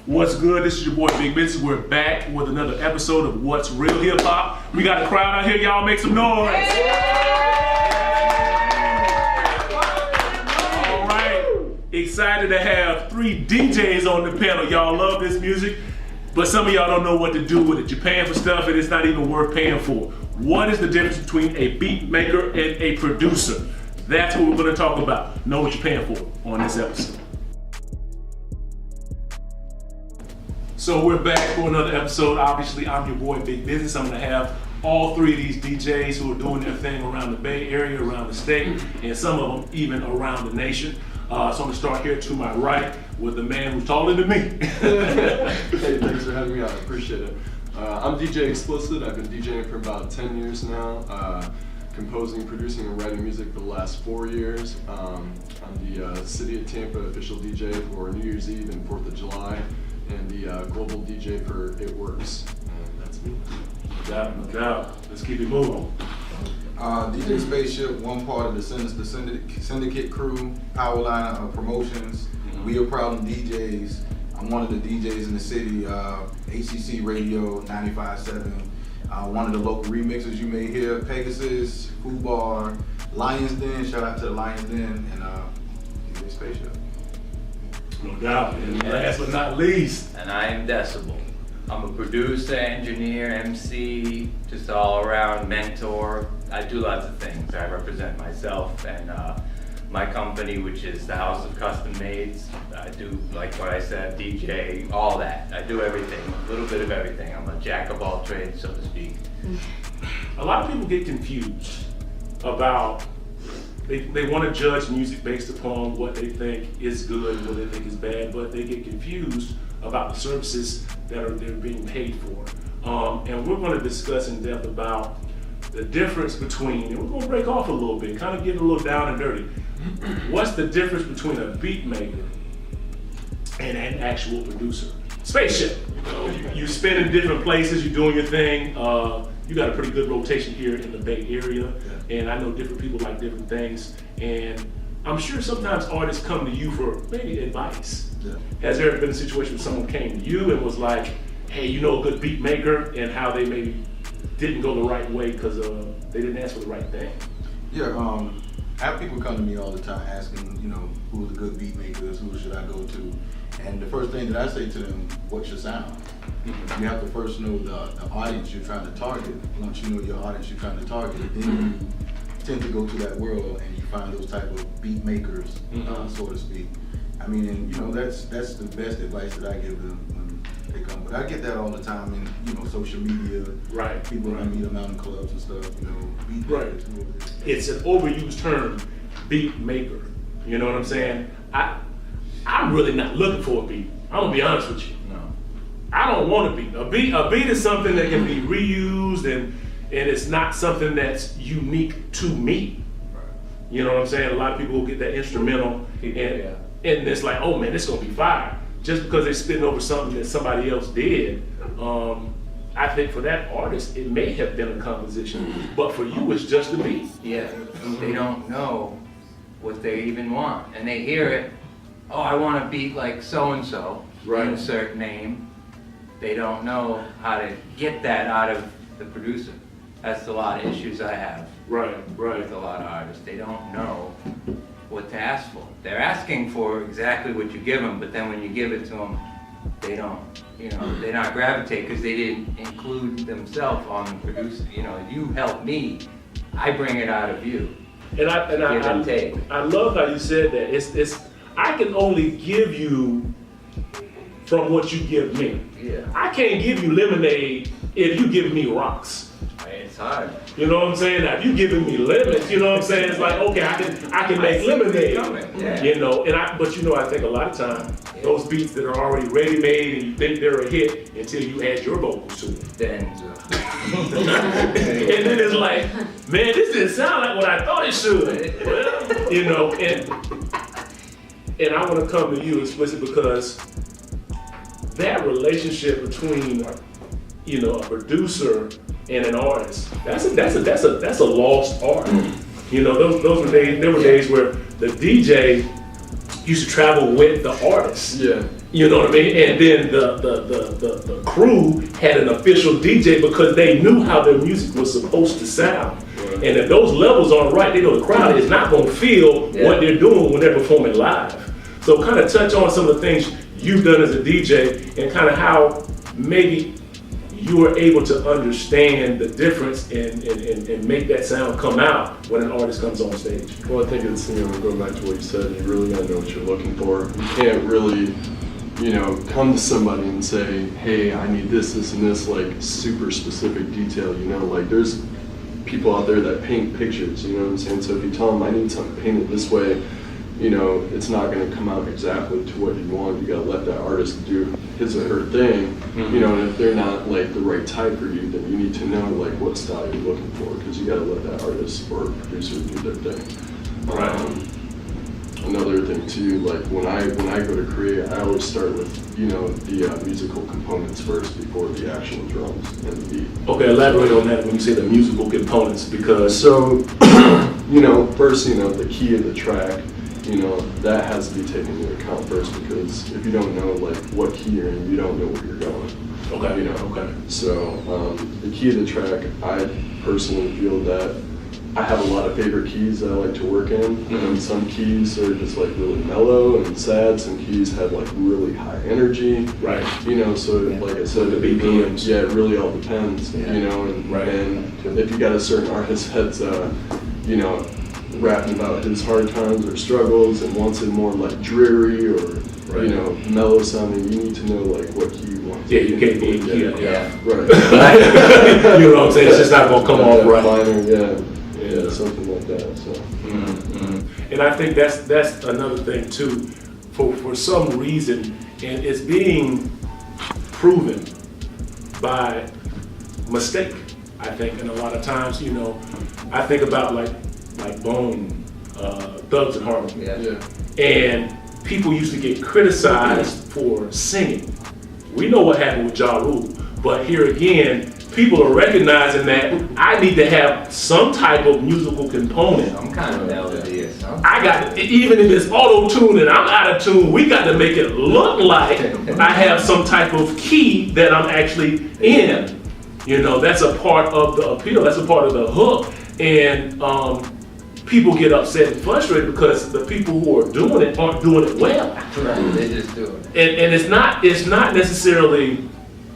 What's good? This is your boy Big Mitzi. We're back with another episode of What's Real Hip Hop. We got a crowd out here. Y'all make some noise. All right. Excited to have 3 DJs on the panel. Y'all love this music, but some of y'all don't know what to do with it. You're paying for stuff and it's not even worth paying for. What is the difference between a beat maker and a producer? That's what we're going to talk about. Know what you're paying for on this episode. So we're back for another episode. Obviously, I'm your boy Big Business. I'm going to have all 3 of these DJs who are doing their thing around the Bay Area, around the state, and some of them even around the nation. So I'm going to start here to my right with the man who's taller than me. Hey, thanks for having me out. I appreciate it. I'm DJ Explicit. I've been DJing for about 10 years now. Composing, producing, and writing music for the last 4 years. I'm the City of Tampa official DJ for New Year's Eve and 4th of July, and the global DJ for It Works. And that's me. No doubt. Let's keep it moving. DJ Spaceship, one part of the Syndicate crew, Powerline Promotions. We are Problem DJs. I'm one of the DJs in the city, ACC Radio 95.7. One of the local remixers you may hear, Pegasus, Food Bar, Lions Den, shout out to the Lions Den, and DJ Spaceship. No doubt. And last but not least. And I am Decibel. I'm a producer, engineer, MC, just all around mentor. I do lots of things. I represent myself and my company, which is the House of Custom Mades. I do, like what I said, DJ, all that. I do everything, a little bit of everything. I'm a jack of all trades, so to speak. A lot of people get confused about, they want to judge music based upon what they think is good and what they think is bad, but they get confused about the services that they're being paid for. And we're going to discuss in depth about the difference between, and we're going to break off a little bit, kind of get a little down and dirty. What's the difference between a beat maker and an actual producer? Spaceship, you spin in different places, you're doing your thing. You got a pretty good rotation here in the Bay Area, and I know different people like different things. And I'm sure sometimes artists come to you for maybe advice. Yeah. Has there ever been a situation where someone came to you and was like, hey, you know a good beat maker, and how they maybe didn't go the right way because they didn't ask for the right thing? Yeah, I have people come to me all the time asking, who are the good beat makers, who should I go to? And the first thing that I say to them, what's your sound? Mm-hmm. You have to first know the audience you're trying to target. Once you know your audience you're trying to target, then you tend to go to that world and you find those type of beat makers, so to speak. I mean, and that's the best advice that I give them when they come. But I get that all the time in social media. Right. People I meet them out in clubs and stuff. Beat makers. It's an overused term, beat maker. You know what I'm saying? I'm really not looking for a beat. I'm gonna be honest with you. No. I don't want a beat. A beat is something that can be reused and it's not something that's unique to me. Right. You know what I'm saying? A lot of people will get that instrumental and it's like, oh man, this is gonna be fire. Just because they're spitting over something that somebody else did. I think for that artist, it may have been a composition, but for you, it's just a beat. Yeah, they don't know what they even want, and they hear it. Oh, I want a beat like so-and-so, insert name. They don't know how to get that out of the producer. That's a lot of issues I have with a lot of artists. They don't know what to ask for. They're asking for exactly what you give them, but then when you give it to them, they don't, they not gravitate because they didn't include themselves on the producer. You help me, I bring it out of you. And I love how you said that. It's I can only give you from what you give me. Yeah. I can't give you lemonade if you give me rocks. It's hard. You know what I'm saying? Now, if you're giving me lemons, you know what I'm saying? It's like, okay, I can make lemonade. Yeah. But I think a lot of times those beats that are already ready-made and you think they're a hit until you add your vocals to it. Then and then it's like, man, this didn't sound like what I thought it should. Well, and I want to come to you Explicit because that relationship between a producer and an artist, that's a lost art. There were days where the DJ used to travel with the artists. Yeah. You know what I mean? And then the crew had an official DJ because they knew how their music was supposed to sound. Right. And if those levels aren't right, they know the crowd is not going to feel what they're doing when they're performing live. So kind of touch on some of the things you've done as a DJ and kind of how maybe you were able to understand the difference and make that sound come out when an artist comes on stage. Well, I think it's, going back to what you said, you really gotta know what you're looking for. You can't really, come to somebody and say, hey, I need this, this, and this, like super specific detail, like there's people out there that paint pictures, you know what I'm saying? So if you tell them I need something painted this way, it's not going to come out exactly to what you want. You got to let that artist do his or her thing, and if they're not like the right type for you, then you need to know like what style you're looking for, because you got to let that artist or producer do their thing. Right. Another thing too, like when I go to create, I always start with the musical components first before the actual drums and the beat. Okay, elaborate on that when you say the musical components, because so first the key of the track, that has to be taken into account first, because if you don't know like what key you're in, you don't know where you're going. Okay. Okay. So the key of the track, I personally feel that I have a lot of favorite keys that I like to work in, and some keys are just like really mellow and sad. Some keys have like really high energy. Right. So like I said, the BPMs. Yeah, it really all depends. Yeah. And if you got a certain artist that's rapping about his hard times or struggles and wants it more like dreary or mellow sounding, you need to know like what key you want. Yeah, you can't be Right. You know what I'm saying? It's just not gonna come off right. Minor, yeah, something like that. So. And I think that's another thing too. For some reason, and it's being proven by mistake. I think, and a lot of times, I think about like Bone, Thugs and Harmony. Yeah. And people used to get criticized for singing. We know what happened with Ja Rule, but here again, people are recognizing that I need to have some type of musical component. Some kind of melody or something. I got, even if it's auto-tune and I'm out of tune, we got to make it look like I have some type of key that I'm actually in. That's a part of the appeal, that's a part of the hook. And people get upset and frustrated because the people who are doing it aren't doing it well. Right, they just do it. And it's not necessarily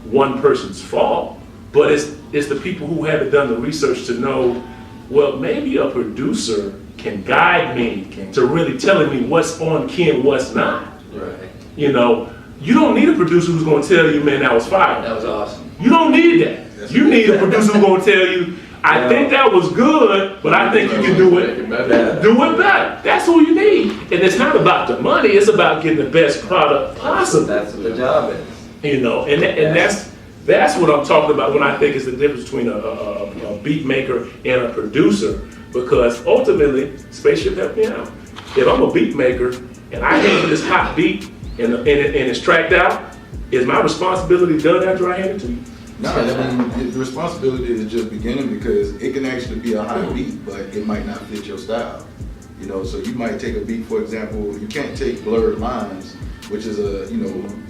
one person's fault, but it's the people who haven't done the research to know, well, maybe a producer can guide me to really telling me what's on key and what's not. Right. You don't need a producer who's going to tell you, man, that was fire. That was awesome. You don't need that. You need a producer who's going to tell you, I think that was good, but I think you can do it better. Do it better. That's who you need. And it's not about the money, it's about getting the best product possible. That's what the job is. And that's what I'm talking about when I think is the difference between a beat maker and a producer, because ultimately, Spaceship helped me out. If I'm a beat maker and I hand you this hot beat and it's tracked out, is my responsibility done after I hand it to you? No, the responsibility is just beginning, because it can actually be a hot beat, but it might not fit your style. So you might take a beat, for example, you can't take Blurred Lines, which is a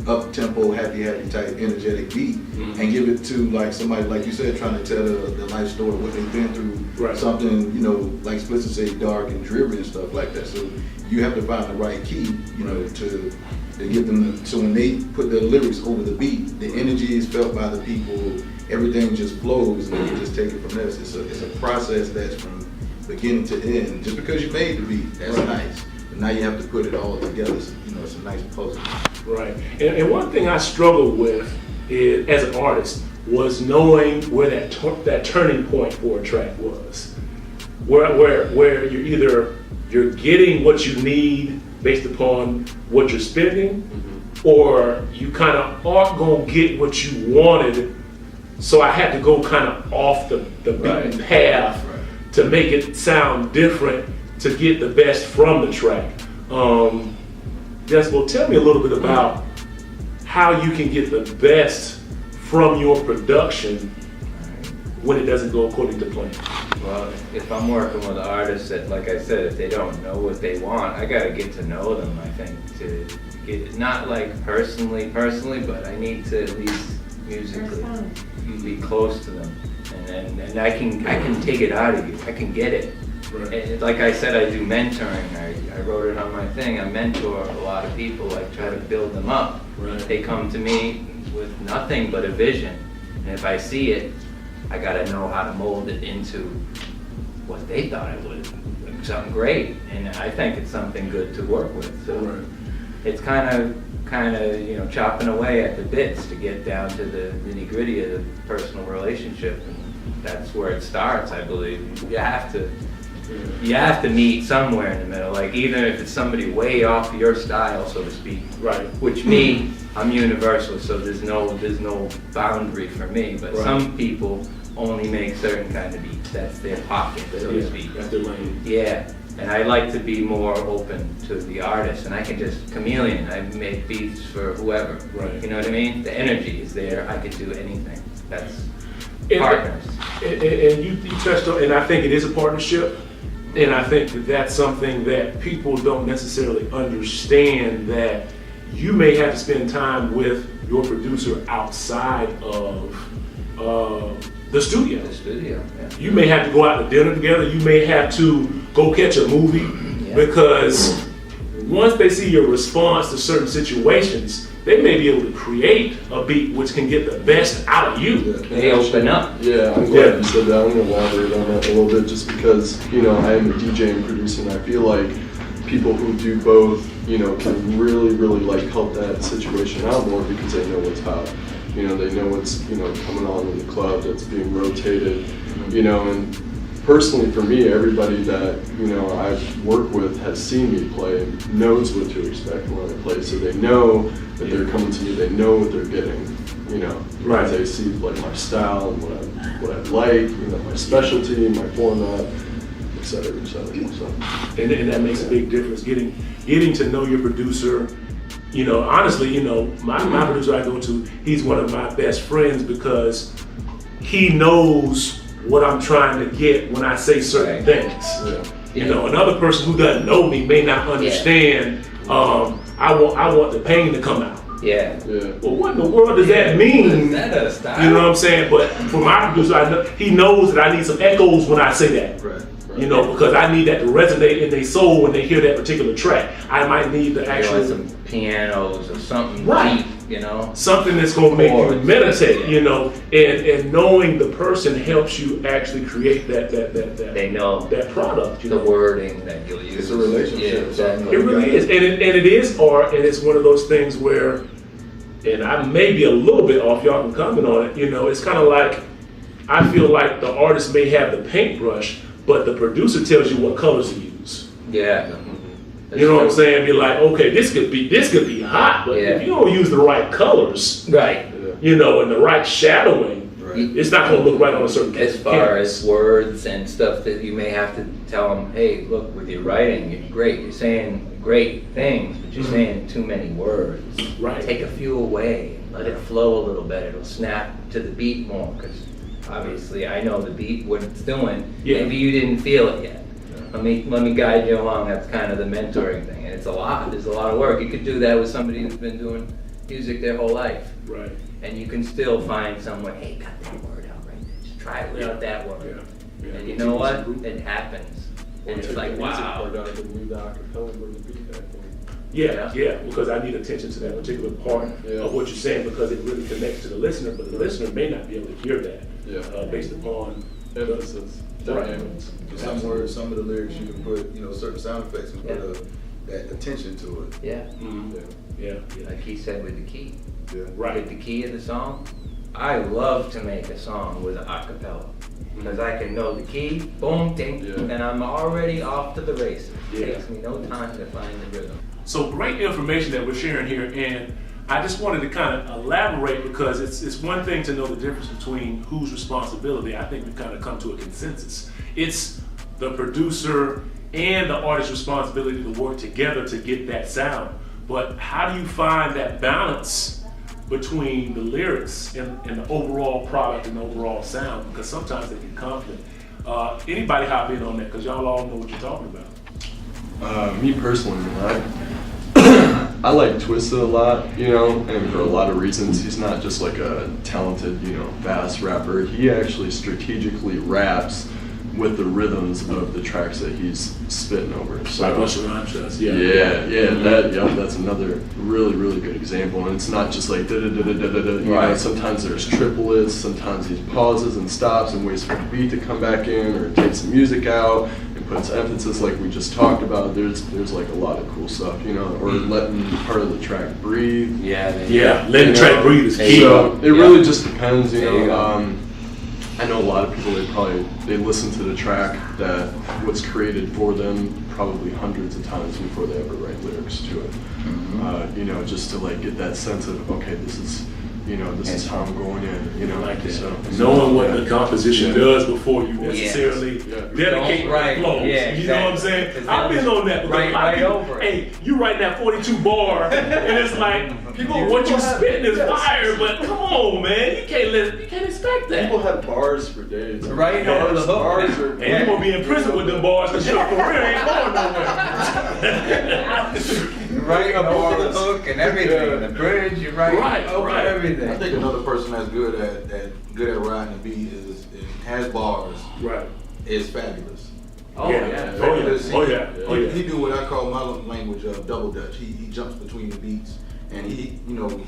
up-tempo, happy type energetic beat, and give it to like somebody, like you said, trying to tell the life story, what they've been through, something, like Splitsy say, dark and dreary and stuff like that. So you have to find the right key, to give them so when they put the lyrics over the beat, the energy is felt by the people, everything just flows, and you just take it from there. It's a process that's from beginning to end. Just because you made the beat, that's nice. But now you have to put it all together. So, it's a nice puzzle. Right. And one thing I struggled with is, as an artist, was knowing where that turning point for a track was. Where you're getting what you need based upon what you're spending, or you kind of aren't going to get what you wanted, so I had to go kind of off the beaten path to make it sound different, to get the best from the track. Well, tell me a little bit about how you can get the best from your production when it doesn't go according to plan. Well, if I'm working with artists that, like I said, if they don't know what they want, I gotta get to know them, I think, to get, not like personally, but I need to at least musically be close to them. And I can take it out of you, I can get it. Right. And like I said, I do mentoring, I wrote it on my thing, I mentor a lot of people, I try to build them up. Right. They come to me with nothing but a vision, and if I see it, I gotta know how to mold it into what they thought it was, something great, and I think it's something good to work with. So Right. it's kind of chopping away at the bits to get down to the nitty gritty of the personal relationship, and that's where it starts. I believe you have to meet somewhere in the middle. Like even if it's somebody way off your style, so to speak. Right. Which me, I'm universal, so there's no boundary for me. But Right. some people only make certain kind of beats. That's their pocket, so to speak. That's their lane. Yeah, and I like to be more open to the artist, and I can just chameleon. I make beats for whoever. Right. You know what I mean? The energy is there. I could do anything. That's And- partners. And you touched on, and I think it is a partnership, and I think that that's something that people don't necessarily understand, that you may have to spend time with your producer outside of the studio. The studio. Yeah. You may have to go out to dinner together, you may have to go catch a movie, Yeah. because once they see your response to certain situations, they may be able to create a beat which can get the best out of you. They open up. Yeah, I'm glad you said that. I'm going to elaborate on that a little bit, just because, I am a DJ and producer, and I feel like people who do both, can really, really help that situation out more, because they know what's hot. They know what's, coming on in the club that's being rotated, and personally for me, everybody that, I've worked with has seen me play and knows what to expect when I play, so they know that they're coming to me, they know what they're getting, Right. They see my style and what I like, my specialty, my format, et cetera, so. And that makes a big difference, getting to know your producer. Honestly, my producer I go to, he's one of my best friends, because he knows what I'm trying to get when I say certain things. Yeah. Another person who doesn't know me may not understand. I want the pain to come out. Yeah. Well, what in the world does that mean? Is that a style? You know what I'm saying? But for my producer, I know, he knows that I need some echoes when I say that. Right. Because I need that to resonate in their soul when they hear that particular track. I might need the actual some pianos or something Right. deep, something that's gonna make you Chords. meditate, Yeah. and knowing the person helps you actually create that They know that product. the wording that you'll use. It's a relationship. Yeah, exactly. It really is, and it is art, and it's one of those things where, and I may be a little bit off, y'all can comment on it, it's kind of like, I feel like the artist may have the paintbrush, but the producer tells you what colors to use. Yeah. You know what I'm saying? Be like, okay, this could be hot, but Yeah. if you don't use the right colors, Right. and the right shadowing, Right. it's not gonna look right on a certain As far as words and stuff that you may have to tell them, hey, look, with your writing, you're great. You're saying great things, but you're saying too many words. Right. Take a few away. Let it flow a little bit. It'll snap to the beat more, because obviously I know the beat, what it's doing. Yeah. Maybe you didn't feel it yet. Let me guide you along. That's kind of the mentoring thing, and it's a lot. There's a lot of work. You could do that with somebody who's been doing music their whole life, Right. and you can still find someone. Hey, cut that word out right there. Just try it without that word. Yeah. And you know what? It happens, and it's like, wow. Yeah, because I need attention to that particular part of what you're saying, because it really connects to the listener, but the listener may not be able to hear that based upon It's dynamics. Some words, some of the lyrics you can put, certain sound effects and put that attention to it. Yeah. Yeah. Like he said with the key. Yeah. Right. With the key of the song, I love to make a song with an acapella, because I can know the key, boom, ding, Yeah. and I'm already off to the races. Yeah. It takes me no time to find the rhythm. So great information that we're sharing here, and I just wanted to kind of elaborate, because it's one thing to know the difference between whose responsibility. I think we've kind of come to a consensus. It's the producer and the artist's responsibility to work together to get that sound. But how do you find that balance between the lyrics and the overall product and the overall sound? Because sometimes they get conflict. Anybody hop in on that, because y'all all know what you're talking about. Me personally, I like Twista a lot, you know, and for a lot of reasons. He's not just like a talented, you know, fast rapper. He actually strategically raps with the rhythms of the tracks that he's spitting over. So, Like Busta Rhymes does, yeah. That's another really, really good example. And it's not just like da-da-da-da-da-da. You know, sometimes there's triplets, sometimes he pauses and stops and waits for the beat to come back in, or takes the music out and puts emphasis like we just talked about. There's like a lot of cool stuff, you know, or letting part of the track breathe. Letting the track breathe is key. So it really just depends, you know. I know a lot of people, they listen to the track that was created for them probably hundreds of times before they ever write lyrics to it. You know, just to like get that sense of, okay, this is, you know, this is how I'm going in, you know. Like that. So, knowing what the composition does before you necessarily dedicate the flows. You know what I'm saying? I've been on that. Right over. Hey, you write that 42 bar, and it's like, people, what you spitting is fire, but come on, man, you can't expect that. People have bars for days. Right over the hook. And you're gonna be in prison with them bars because your career ain't going nowhere. Right over the hook and everything. The bridge, you're right over everything. I think another person that's good at riding the beat is has bars. Right. Is Fabulous. Oh yeah. He do what I call my language of double dutch. He jumps between the beats, and they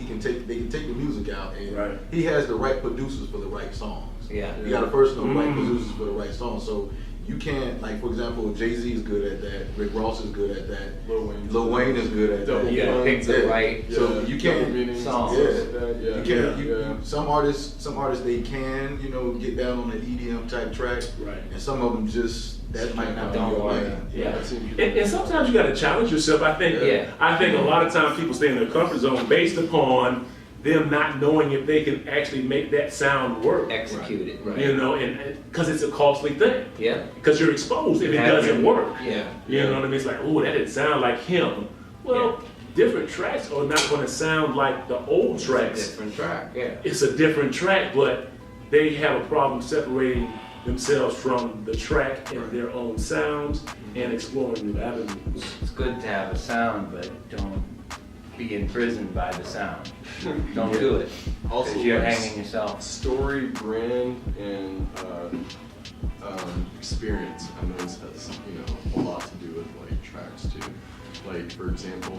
can take the music out, and he has the right producers for the right songs. Yeah. You got to first know the right producers for the right songs. So you can't, like, for example, Jay-Z is good at that, Rick Ross is good at that, Lil Wayne is good at that. You gotta pick the right So you can't songs. You can't. Some artists they can, you know, get down on an EDM type track, and some of them just that might not be your lane. And sometimes you got to challenge yourself. I think a lot of times people stay in their comfort zone based upon them not knowing if they can actually make that sound work. Execute it. You know, and because it's a costly thing. Yeah. Because you're exposed if it doesn't work. Yeah. You know what I mean? It's like, oh, that didn't sound like him. Well, different tracks are not going to sound like the old tracks. It's a different track. Yeah. It's a different track, but they have a problem separating themselves from the track and their own sounds and exploring new avenues. It's good to have a sound, but don't be imprisoned by the sound. Don't do it. Also, you're hanging yourself. Story, brand, and experience. I know this has, you know, a lot to do with like tracks too. Like, for example,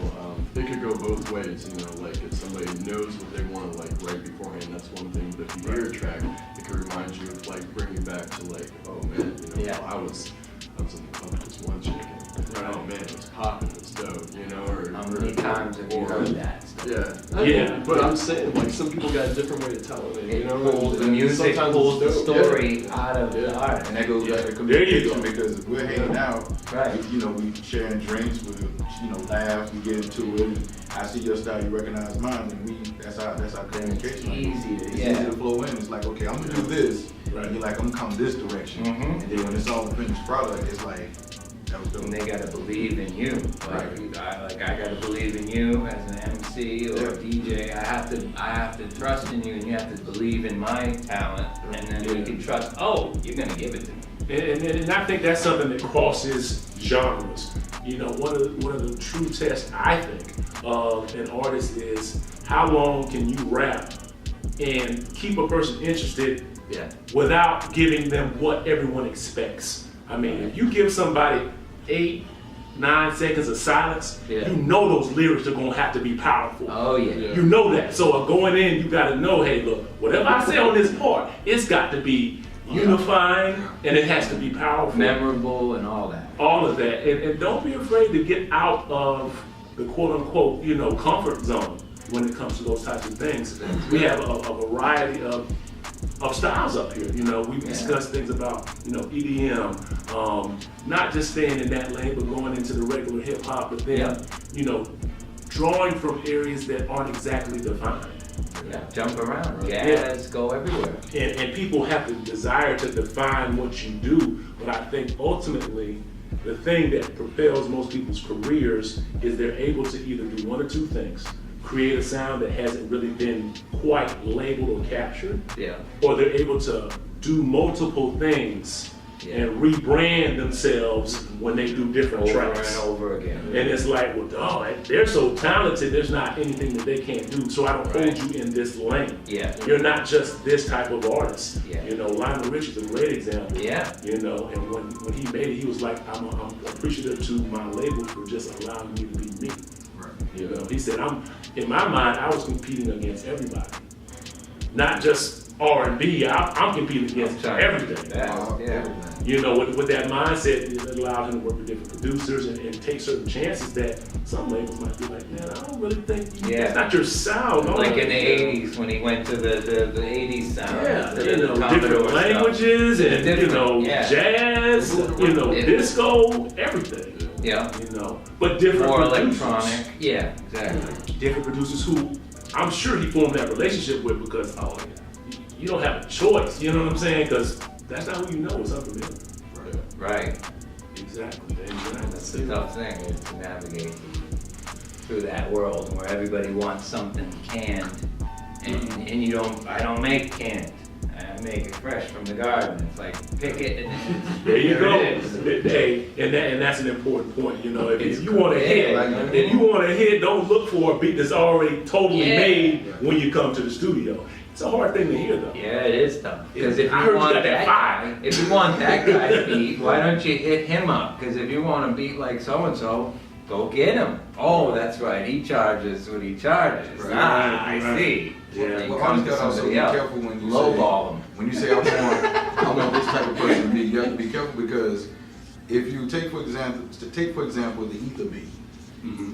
they could go both ways, you know, like if somebody knows what they want to like right beforehand, that's one thing, but if you hear a track, it can remind you of like, bring you back to like, oh man, you know, I was in the club with this one chick, and oh man, it was popping, it was dope, you know, or how many times have you heard that stuff? But I'm saying, like, some people got a different way to tell it, you know, pulls the music, pulls the story out of the art. And that goes back to communication, because if we're hanging out, you know, we sharing drinks, we, you know, laugh, we get into it, and I see your style, you recognize mine, and that's our communication. It's easy to flow in. It's like, okay, I'm gonna do this, and you're like, I'm gonna come this direction, and then when it's all the finished product, it's like, that was dope. And they gotta believe in you. I gotta believe in you as an MC or a DJ. I have to trust in you, and you have to believe in my talent, and then you can trust. Oh, you're gonna give it to me. And I think that's something that crosses genres. You know, one of the true tests, I think, of an artist is how long can you rap and keep a person interested without giving them what everyone expects. I mean, if you give somebody 8-9 seconds of silence, you know those lyrics are gonna have to be powerful. Oh yeah. You know that. So going in, you gotta know, hey, look, whatever I say on this part, it's got to be unifying, and it has to be powerful, memorable, and all that. All of that, and don't be afraid to get out of the quote unquote, you know, comfort zone when it comes to those types of things. We have a variety of styles up here. You know, we've discussed things about, you know, EDM, not just staying in that lane, but going into the regular hip hop, but then, you know, drawing from areas that aren't exactly defined. Jump around, go everywhere. And people have the desire to define what you do, but I think ultimately the thing that propels most people's careers is they're able to either do one or two things: create a sound that hasn't really been quite labeled or captured, or they're able to do multiple things and rebrand themselves when they do different Over tracks. and over again. And it's like, well, dog, they're so talented, there's not anything that they can't do, so I don't hold you in this lane. Yeah. You're not just this type of artist. Yeah. You know, Lionel Richie's a great example. Yeah. You know, and when he made it, he was like, I'm appreciative to my label for just allowing me to be me. Right. You know, he said, in my mind, I was competing against everybody. Not just R&B, I'm competing against everything. Yeah. You know, with that mindset, it allowed him to work with different producers and take certain chances that some labels might be like, man, I don't really think that's not your sound. No, Like in the 80s when he went to the 80s sound. Yeah, to you the know, Commodore different stuff. languages and, you know, Yeah. jazz, you know, disco, everything. Yeah. You know, but different More producers. electronic. Yeah, exactly. Different producers who I'm sure he formed that relationship with because, you don't have a choice, you know what I'm saying? Because that's not who you know, it's unfamiliar. Right. Exactly. That's the tough thing is to navigate through that world where everybody wants something canned, and you don't. I don't make canned. I make it fresh from the garden. It's like pick it. And There you go. it is. Hey, and that's an important point. You know, if It's you want to hit, like- if you want to hit, don't look for a beat that's already totally Yeah. made when you come to the studio. It's a hard thing to hear, though. Yeah, it is tough. Because if I you heard you want got that that fire. guy, if you want that guy's beat, why don't you hit him up? Because if you want a beat like so and so, go get him. Oh, that's right. He charges what he charges. Right. I Right. see. Yeah. Then you Well, come you to gotta also somebody be else. careful when you Lowball him. When you say I want this type of person to be, you have to be careful because if you take for example the Ether beat.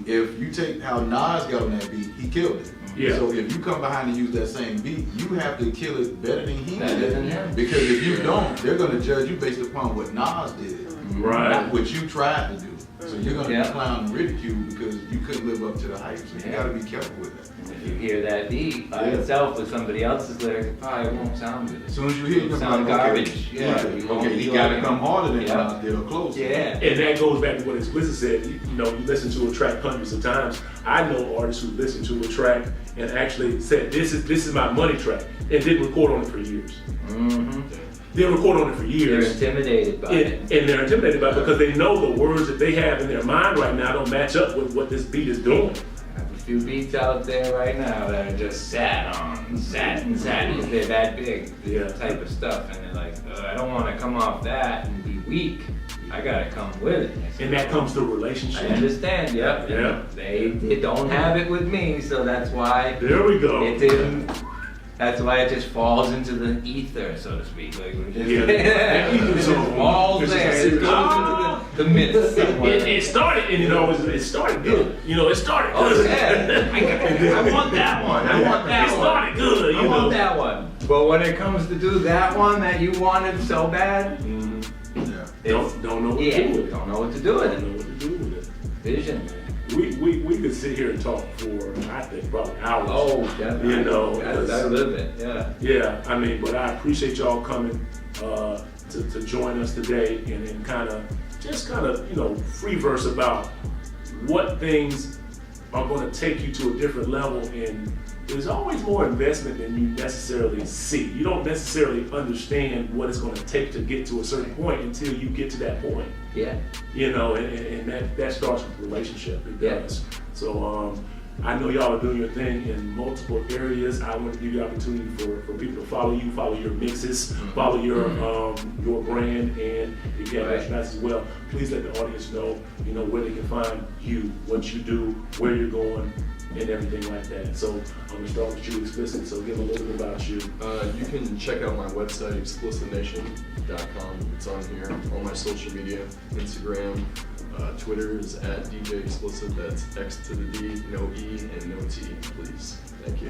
If you take how Nas got on that beat, he killed it. Yeah. So if you come behind and use that same beat, you have to kill it better than he Better did. than him. Because if you don't, they're gonna judge you based upon what Nas did, Right. not what you tried to do. So you're gonna Yeah. be clowned and ridiculed because you couldn't live up to the hype. So you Yeah. gotta be careful with that. If you hear that beat by itself with somebody else's lyrics, it probably won't sound good. As soon as you hear it, you're Sound like, garbage. okay, Yeah. okay, he gotta come harder than Yeah. Nas did or closer. Yeah. And that goes back to what Explicit said. You know, you listen to a track hundreds of times. I know artists who listen to a track and actually said, "This is my money track," and didn't record on it for years. Mm-hmm. Didn't record on it for They're years. intimidated by it. And they're intimidated by it because they know the words that they have in their mind right now don't match up with what this beat is doing. I have a few beats out there right now that are just sat. They're that big, Yeah. type of stuff, and they're like, I don't want to come off that and be weak. I gotta come with it. And that comes through I relationship. understand. Yep. Yeah. They don't have it with me, so that's why There we go. it didn't. That's why it just falls into the ether, so to speak. Like we just, Yeah. it just falls It's just there. a It secret. goes into the myth somewhere. It started, and it started good. You know, it started Oh good. yeah, I want that one. I want that It one. started good, I you want know. that one. But when it comes to do that one that you wanted so bad, Yeah. Don't know what to yeah, do with it. don't know what to do with Don't know it. what to do with it. Vision. We could sit here and talk for, I think, probably hours. Oh, definitely. You know, I live it. Yeah. Yeah, I mean, but I appreciate y'all coming to join us today and kind of, you know, free verse about what things are going to take you to a different level. And there's always more investment than you necessarily see. You don't necessarily understand what it's going to take to get to a certain point until you get to that point. Yeah. You know, and that starts with relationship. It Yeah. does. So I know y'all are doing your thing in multiple areas. I want to give you the opportunity for people to follow you, follow your mixes, follow your brand, and if you have merchandise as well. Please let the audience know, you know, where they can find you, what you do, where you're going, and everything like that. So I'm gonna start with you, Explicit. So give them a little bit about you. You can check out my website, explicitnation.com. It's on here. All my social media, Instagram, Twitter is at DJ Explicit. That's X to the D, no E and no T, please. Thank you.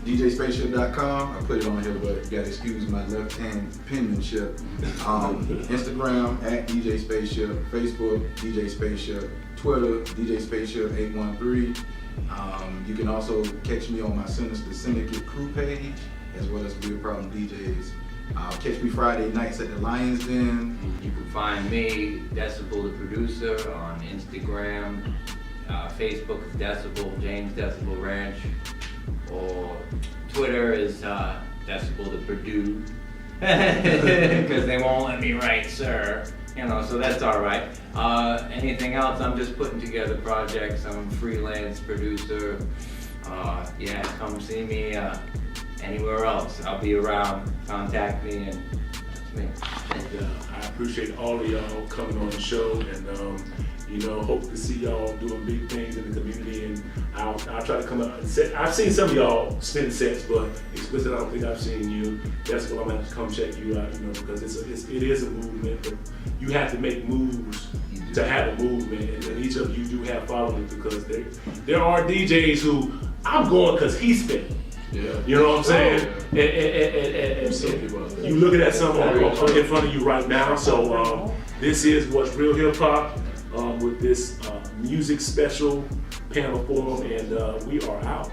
DJspaceship.com. I put it on here, but you gotta excuse my left-hand penmanship. Instagram at DJ Spaceship, Facebook DJ Spaceship, Twitter DJ Spaceship 813. You can also catch me on my Sinister Syndicate crew page, as well as Weird Problem DJs. Catch me Friday nights at the Lions Den. You can find me, Decibel the Producer, on Instagram. Facebook is Decibel, James Decibel Ranch. Or Twitter is Decibel the Purdue. because they won't let me write, sir. You know, so that's all right. Anything else? I'm just putting together projects. I'm a freelance producer. Yeah, come see me anywhere else. I'll be around. Contact me, and that's me. Yeah, I appreciate all of y'all coming on the show, and you know, hope to see y'all doing big things in the community. And I'll try to come out and set. I've seen some of y'all spin sets, but explicit, I don't think I've seen you. That's what I'm gonna have to come check you out, you know, because it is a movement. But you have to make moves to have a movement, and each of you do have followings, because there are DJs who I'm going because he's spinning. Yeah. You know what I'm saying? Oh, yeah. And you looking at someone in front of you right now. So this is What's Real Hip Hop with this music special panel forum, and we are out.